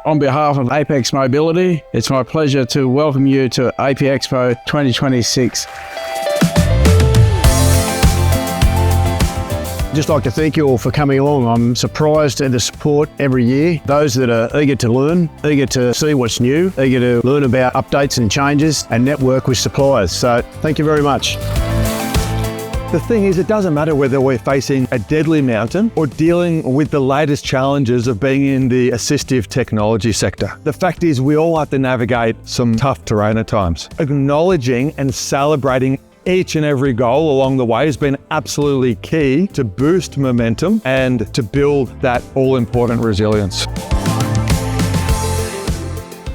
On behalf of Apex Mobility, it's my pleasure to welcome you to APEXPO-2026. I'd just like to thank you all for coming along. I'm surprised at the support every year. Those that are eager to learn, eager to see what's new, eager to learn about updates and changes and network with suppliers. So thank you very much. The thing is, it doesn't matter whether we're facing a deadly mountain or dealing with the latest challenges of being in the assistive technology sector. The fact is, we all have to navigate some tough terrain at times. Acknowledging and celebrating each and every goal along the way has been absolutely key to boost momentum and to build that all-important resilience.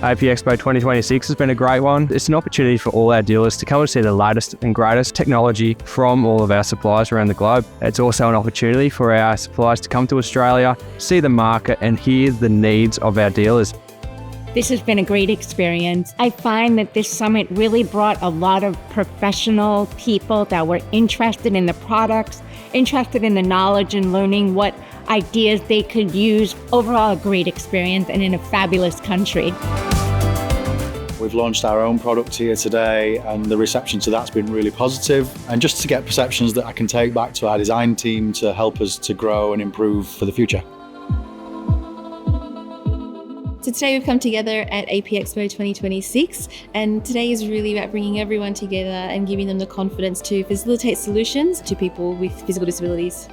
APEXPO 2026 has been a great one. It's an opportunity for all our dealers to come and see the latest and greatest technology from all of our suppliers around the globe. It's also an opportunity for our suppliers to come to Australia, see the market and hear the needs of our dealers. This has been a great experience. I find that this summit really brought a lot of professional people that were interested in the products, interested in the knowledge and learning what ideas they could use. Overall, a great experience and in a fabulous country. We've launched our own product here today and the reception to that's been really positive. And just to get perceptions that I can take back to our design team to help us to grow and improve for the future. So today we've come together at APEXPO 2026, and today is really about bringing everyone together and giving them the confidence to facilitate solutions to people with physical disabilities.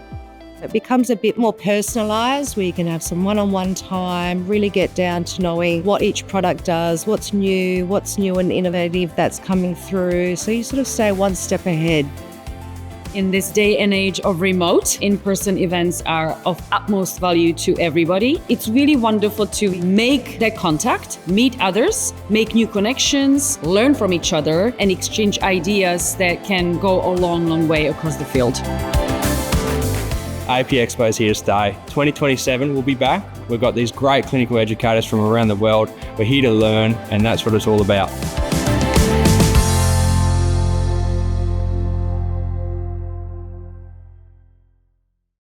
It becomes a bit more personalised, where you can have some one-on-one time, really get down to knowing what each product does, what's new and innovative that's coming through. So you sort of stay one step ahead. In this day and age of remote, in-person events are of utmost value to everybody. It's really wonderful to make that contact, meet others, make new connections, learn from each other, and exchange ideas that can go a long, long way across the field. APEXPO is here to stay. 2027 we'll be back. We've got these great clinical educators from around the world. We're here to learn, and that's what it's all about.